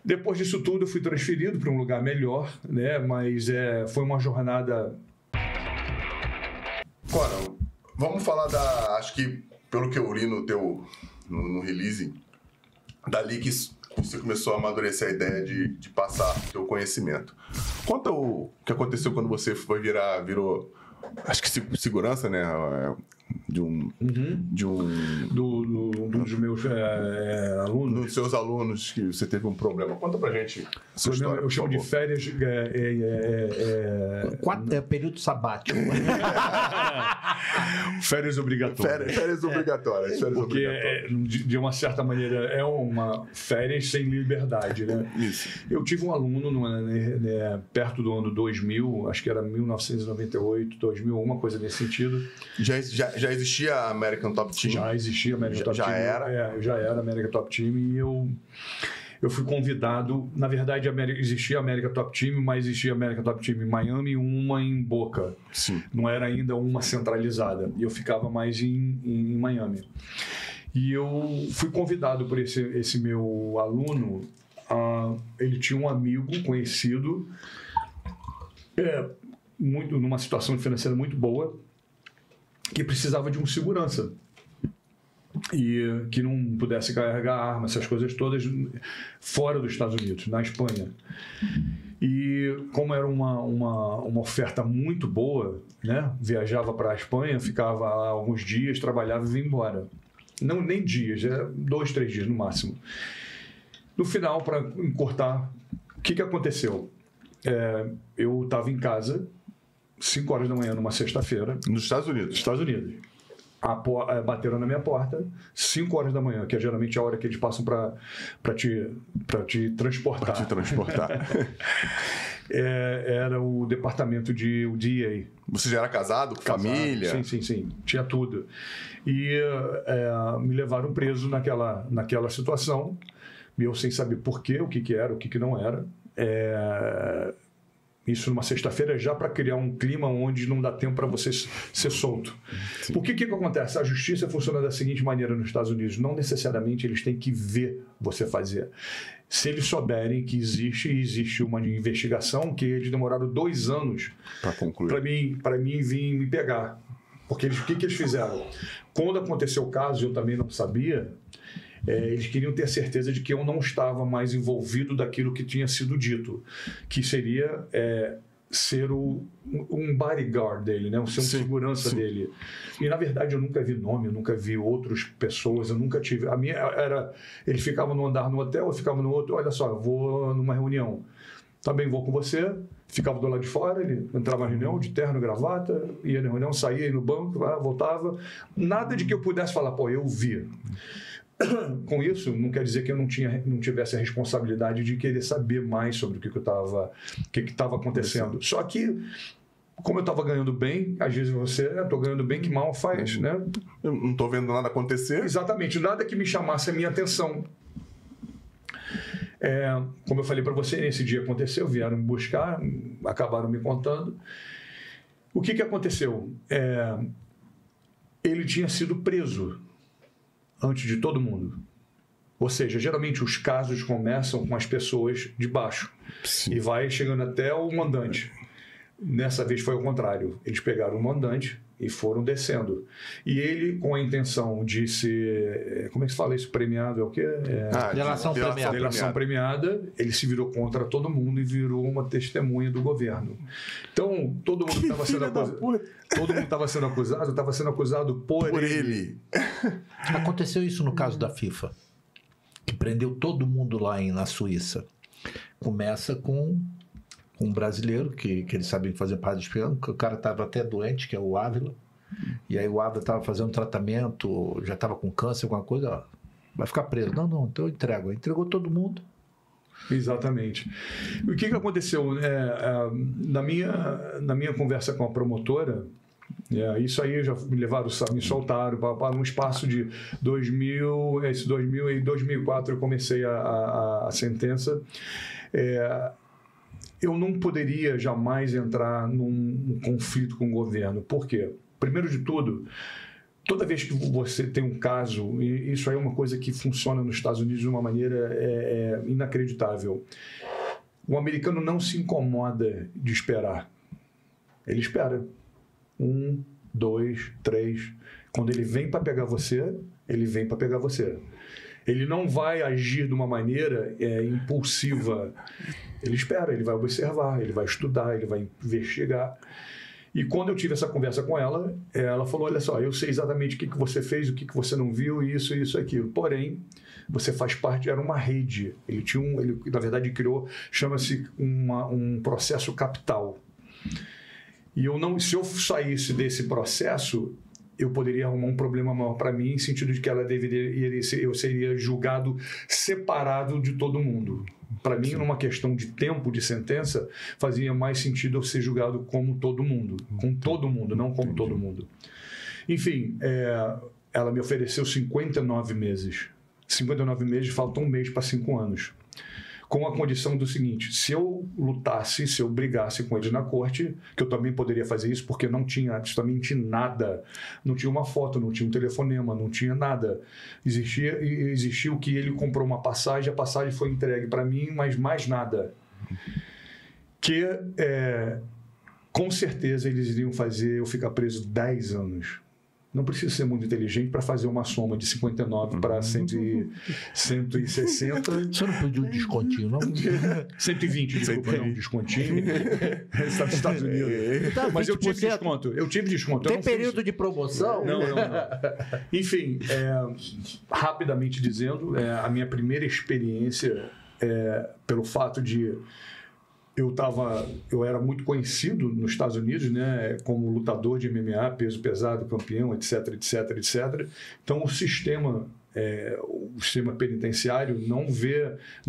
Depois disso tudo, eu fui transferido para um lugar melhor, né? Mas foi uma jornada... Conan, vamos falar acho que, pelo que eu li no release, dali que você começou a amadurecer a ideia de passar o teu conhecimento. Conta o que aconteceu quando você virou, acho que segurança, né? Dos meus alunos. Dos seus alunos, que você teve um problema. Conta pra gente essa história. Eu chamo de férias... período sabático. Férias obrigatórias. Férias obrigatórias. Porque, de uma certa maneira, é uma férias sem liberdade, né? Isso. Eu tive um aluno perto do ano 2000, acho que era 1998, 2000, uma coisa nesse sentido. Já existia a American Top Team? Já existia a American Top Team. Já era a American Top Team e eu fui convidado. Na verdade, existia a American Top Team, mas existia a American Top Team em Miami e uma em Boca. Sim. Não era ainda uma centralizada. E eu ficava mais em Miami. E eu fui convidado por esse meu aluno. Ele tinha um amigo conhecido, numa situação financeira muito boa, que precisava de um segurança e que não pudesse carregar arma, essas coisas todas, fora dos Estados Unidos, na Espanha. E como era uma oferta muito boa, né? Viajava para a Espanha, ficava lá alguns dias, trabalhava e vinha embora. Não, nem dias, 2, 3 dias no máximo. No final, para encurtar, o que aconteceu? Eu estava em casa, 5 horas da manhã, numa sexta-feira. Nos Estados Unidos? Estados Unidos. Bateram na minha porta, 5 horas da manhã, que é geralmente a hora que eles passam para te transportar. Para te transportar. Era o departamento de DEA. Você já era casado, família? Sim. Tinha tudo. E me levaram preso naquela situação, eu sem saber por quê, o que era, o que não era. Isso numa sexta-feira, já para criar um clima onde não dá tempo para você ser solto. Sim. Por que acontece? A justiça funciona da seguinte maneira nos Estados Unidos: não necessariamente eles têm que ver você fazer. Se eles souberem que existe uma investigação, que eles demoraram 2 anos para mim vir me pegar. Porque o que eles fizeram? Quando aconteceu o caso, eu também não sabia, eles queriam ter certeza de que eu não estava mais envolvido daquilo que tinha sido dito, que seria ser um bodyguard dele, né? Ser um segurança dele. E, na verdade, eu nunca vi nome, eu nunca vi outras pessoas, eu nunca tive... A minha era... Ele ficava no andar no hotel, eu ficava no outro, olha só, eu vou numa reunião. Também vou com você, ficava do lado de fora, ele entrava na reunião de terno e gravata, ia na reunião, saía, ia no banco, voltava. Nada de que eu pudesse falar, eu vi. Com isso, não quer dizer que eu não tivesse a responsabilidade de querer saber mais sobre o que estava acontecendo. Só que, como eu estava ganhando bem, às vezes estou ganhando bem, que mal faz, né? Eu não estou vendo nada acontecer. Exatamente, nada que me chamasse a minha atenção. Como eu falei para você, nesse dia aconteceu, vieram me buscar, acabaram me contando. O que aconteceu? Ele tinha sido preso antes de todo mundo. Ou seja, geralmente os casos começam com as pessoas de baixo. Sim. E vai chegando até o mandante. Nessa vez foi ao contrário. Eles pegaram o mandante e foram descendo. E ele, com a intenção de ser... Como é que se fala isso? Premiado é o quê? Delação premiada. Ele se virou contra todo mundo e virou uma testemunha do governo. Então, todo mundo estava sendo acusado. Todo mundo estava sendo acusado por ele. Aconteceu isso no caso da FIFA, que prendeu todo mundo lá na Suíça. Começa com um brasileiro que eles sabem fazer parte do espião, que o cara estava até doente, que é o Ávila, e aí o Ávila estava fazendo tratamento, já estava com câncer, alguma coisa, vai ficar preso. Não, então eu entrego. Entregou todo mundo. Exatamente. O que aconteceu? Na minha conversa com a promotora, isso aí já me soltaram para um espaço de 2000 e 2004 eu comecei a sentença. Eu não poderia jamais entrar num conflito com o governo. Por quê? Primeiro de tudo, toda vez que você tem um caso, e isso aí é uma coisa que funciona nos Estados Unidos de uma maneira inacreditável. O americano não se incomoda de esperar. Ele espera. 1, 2, 3. Quando ele vem para pegar você, ele vem para pegar você. Ele não vai agir de uma maneira impulsiva. Ele espera, ele vai observar, ele vai estudar, ele vai investigar. E quando eu tive essa conversa com ela, ela falou, olha só, eu sei exatamente o que você fez, o que você não viu, isso, aquilo. Porém, você faz parte, era uma rede. Ele, na verdade, criou, chama-se um processo capital. E se eu saísse desse processo, eu poderia arrumar um problema maior para mim, em sentido de que eu seria julgado separado de todo mundo. Para mim, numa questão de tempo de sentença, fazia mais sentido eu ser julgado como todo mundo. Com todo mundo, não como todo mundo. Enfim, ela me ofereceu 59 meses. 59 meses, falta um mês para 5 anos. Com a condição do seguinte, se eu lutasse, se eu brigasse com eles na corte, que eu também poderia fazer isso, porque não tinha absolutamente nada, não tinha uma foto, não tinha um telefonema, não tinha nada. Existia o que ele comprou uma passagem, a passagem foi entregue para mim, mas mais nada. Que, com certeza, eles iriam fazer eu ficar preso 10 anos. Não precisa ser muito inteligente para fazer uma soma de 59 para 160. Você não pediu descontinho, não? 120, desculpa, não, descontinho. Está nos Estados Unidos. Mas eu tive desconto. Tem período de promoção? Não. Enfim, rapidamente dizendo, a minha primeira experiência, pelo fato de eu era muito conhecido nos Estados Unidos, né, como lutador de MMA, peso pesado, campeão, etc. Então, o sistema penitenciário não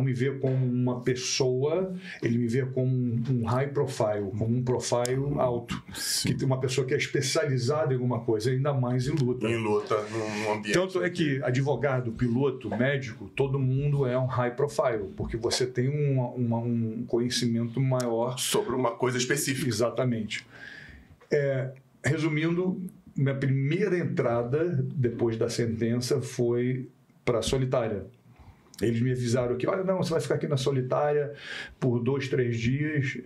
me vê como uma pessoa, ele me vê como um high profile, como um profile alto. Que tem uma pessoa que é especializada em alguma coisa, ainda mais em luta. Em luta, num ambiente. Tanto é que advogado, piloto, médico, todo mundo é um high profile, porque você tem um conhecimento maior sobre uma coisa específica. Exatamente. Resumindo, minha primeira entrada depois da sentença foi para a solitária. Eles me avisaram que, olha, não, você vai ficar aqui na solitária por 2, 3 dias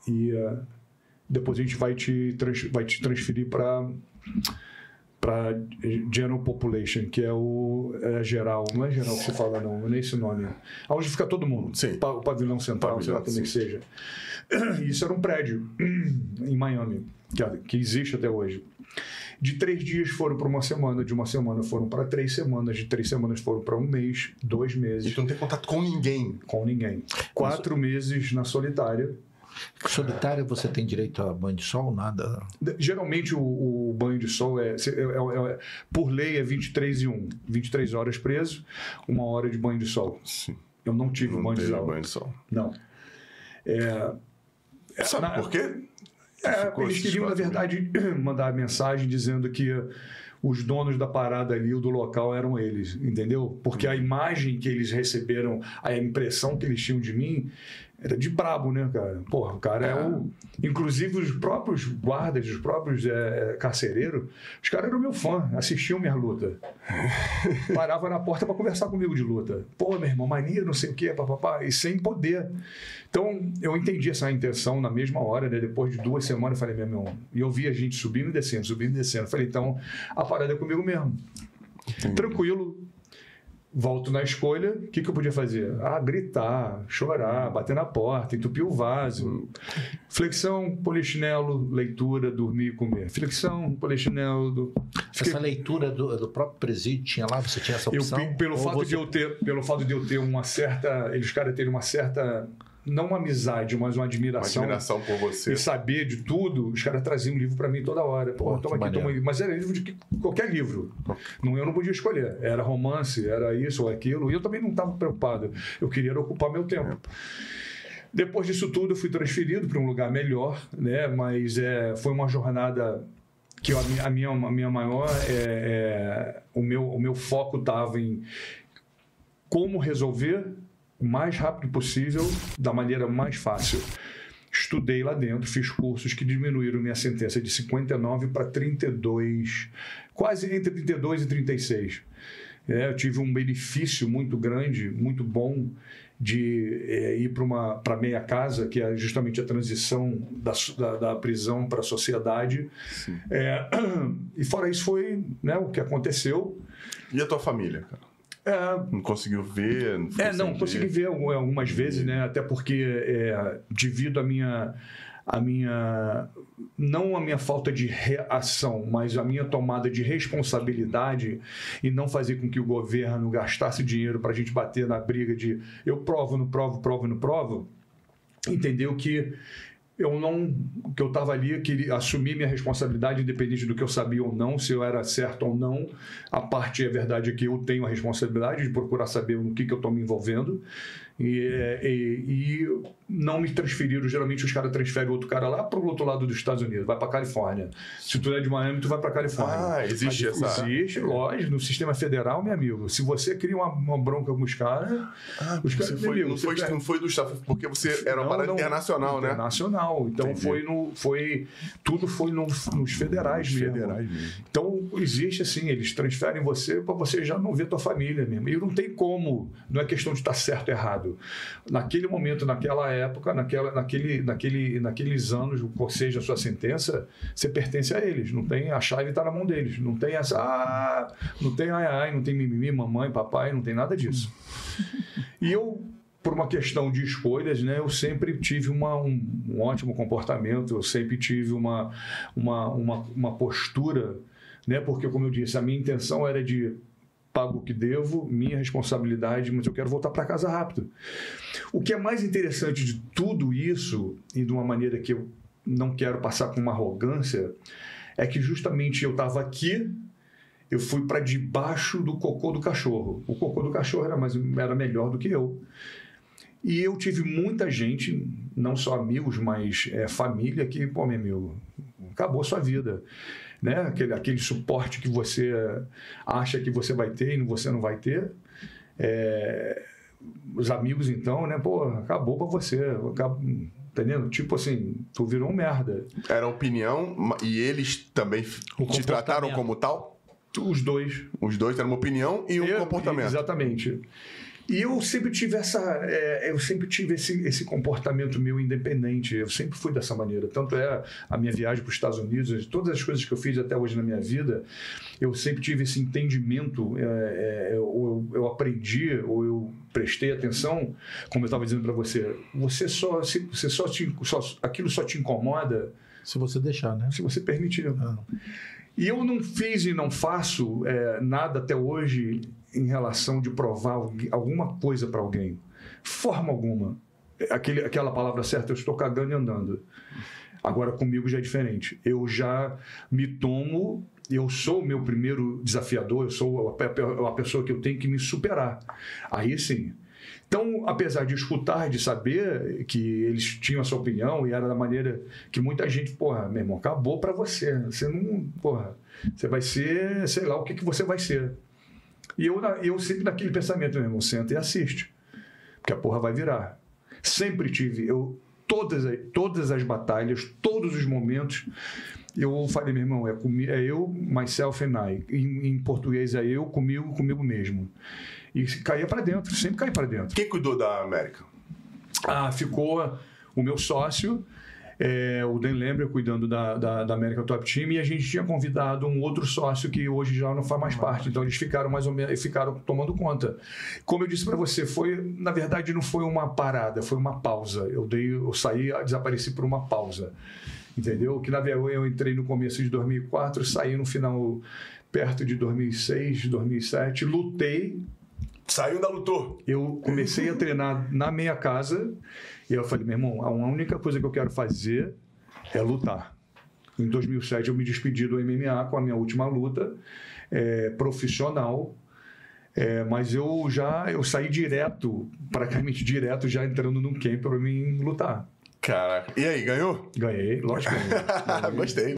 e depois a gente vai te transferir para General Population, que é geral, não é geral que se fala não é esse nome. Onde fica todo mundo. Sim. O pavilhão central, sei lá como é que seja. Isso era um prédio em Miami, que existe até hoje. De 3 dias foram para uma semana, de uma semana foram para 3 semanas, de 3 semanas foram para 1 mês, 2 meses. E tu não tem contato com ninguém? Com ninguém. 4 meses na solitária. Solitária, você tem direito a banho de sol? Nada? Geralmente o banho de sol por lei é 23 e 1. 23 horas preso, 1 hora de banho de sol. Sim. Eu não tive banho de sol. Não. Sabe por quê? Eles queriam, na verdade, mandar mensagem dizendo que os donos da parada ali, do local, eram eles, entendeu? Porque a imagem que eles receberam, a impressão que eles tinham de mim, era de brabo, né, cara? Porra, o cara Inclusive, os próprios guardas, os próprios carcereiros, os caras eram meu fã, assistiam minha luta. Parava na porta para conversar comigo de luta. Pô, meu irmão, mania, não sei o quê, papapá, e sem poder. Então, eu entendi essa intenção na mesma hora, né? Depois de 2 semanas, eu falei, meu irmão, e eu vi a gente subindo e descendo. Eu falei, então, a parada é comigo mesmo. Tranquilo. Volto na escolha, o que eu podia fazer? Gritar, chorar, bater na porta, entupir o vaso. Flexão, polichinelo, leitura, dormir e comer. Flexão, polichinelo... Essa leitura do próprio presídio tinha lá? Você tinha essa opção? Pelo fato de eu ter uma certa... Eles caras terem uma certa... Não uma amizade, mas uma admiração. Uma admiração por você. E saber de tudo, os caras traziam um livro para mim toda hora. Pô, toma aqui, toma aí. Mas era livro de qualquer livro. Eu não podia escolher. Era romance, era isso ou aquilo. E eu também não estava preocupado. Eu queria ocupar meu tempo. Depois disso tudo, eu fui transferido para um lugar melhor, né? Mas foi uma jornada que a minha maior... o meu foco estava em como resolver o mais rápido possível, da maneira mais fácil. estudei lá dentro, fiz cursos que diminuíram minha sentença de 59 para 32, quase entre 32 e 36. Eu tive um benefício muito grande, muito bom, de ir para meia casa, que é justamente a transição da prisão para a sociedade. E fora isso foi, né, o que aconteceu. E a tua família, cara? Não conseguiu ver? Não consegui ver algumas vezes, né? Até porque devido não a minha falta de reação, mas a minha tomada de responsabilidade e não fazer com que o governo gastasse dinheiro para a gente bater na briga de eu provo, não provo, provo, não provo, entendeu que eu estava ali, eu queria assumir minha responsabilidade, independente do que eu sabia ou não, se eu era certo ou não. A verdade é que eu tenho a responsabilidade de procurar saber no que eu estou me envolvendo. E não me transferiram. Geralmente os caras transferem outro cara lá para o outro lado dos Estados Unidos, vai para Califórnia. Se tu é de Miami, tu vai para Califórnia. Existe essa? Existe, lógico, no sistema federal, meu amigo. Se você cria uma bronca com os caras, não foi do Estado, porque você era uma parada internacional, né? Internacional. Então tudo foi nos federais mesmo. Então existe assim, eles transferem você para você já não ver tua família mesmo. E não tem como, não é questão de estar certo ou errado. Naquele momento, naquela época, naqueles anos, ou seja, a sua sentença, você pertence a eles. Não tem, a chave está na mão deles. Não tem essa, não tem não tem mimimi, mamãe, papai, não tem nada disso. E eu, por uma questão de escolhas, né, eu sempre tive um ótimo comportamento, eu sempre tive uma postura, né, porque, como eu disse, a minha intenção era de pago o que devo, minha responsabilidade, mas eu quero voltar para casa rápido. O que é mais interessante de tudo isso, e de uma maneira que eu não quero passar com uma arrogância, é que justamente eu estava aqui, eu fui para debaixo do cocô do cachorro. O cocô do cachorro era melhor do que eu. E eu tive muita gente, não só amigos, mas família, que, pô, meu amigo, acabou a sua vida. Né? Aquele suporte que você acha que você vai ter e você não vai ter. Os amigos, então, né? Pô, acabou pra você. Entendendo? Tipo assim, tu virou um merda. Era opinião e eles também te trataram como tal? Os dois. Os dois eram uma opinião e um comportamento. Exatamente. E eu sempre tive esse comportamento meu independente. Eu sempre fui dessa maneira. Tanto a minha viagem para os Estados Unidos, todas as coisas que eu fiz até hoje na minha vida, eu sempre tive esse entendimento. Eu aprendi, ou eu prestei atenção, como eu estava dizendo para você. Aquilo só te incomoda se você deixar, né? Se você permitir. E eu não fiz e não faço nada até hoje em relação de provar alguma coisa para alguém. Forma alguma. Aquela palavra certa, eu estou cagando e andando. Agora, comigo já é diferente. Eu já me tomo, eu sou o meu primeiro desafiador, eu sou a pessoa que eu tenho que me superar. Aí sim. Então, apesar de escutar, de saber que eles tinham a sua opinião e era da maneira que muita gente, porra, meu irmão, acabou para você. Você não, porra, você vai ser, sei lá o que você vai ser. E eu sempre naquele pensamento, meu irmão, senta e assiste. Porque a porra vai virar. Sempre tive, todas as batalhas, todos os momentos, eu falei, meu irmão, é eu, myself and I. Em português é eu, comigo mesmo. E caía para dentro, sempre caía para dentro. Quem cuidou da América? Ficou o meu sócio, o Dan Lembrer, cuidando da América Top Team, e a gente tinha convidado um outro sócio que hoje já não faz mais parte. Então eles ficaram mais ou menos, ficaram tomando conta. Como eu disse para você, na verdade não foi uma parada, foi uma pausa. Eu saí, desapareci por uma pausa. Entendeu? Que na verdade eu entrei no começo de 2004, saí no final perto de 2006, 2007, lutei. Saiu da lutou. Eu comecei a treinar na minha casa e eu falei, meu irmão, a única coisa que eu quero fazer é lutar. Em 2007 eu me despedi do MMA com a minha última luta profissional, mas eu saí praticamente direto, já entrando num camp para mim lutar. Caraca. E aí, ganhou? Ganhei, lógico que ganhei. Gostei.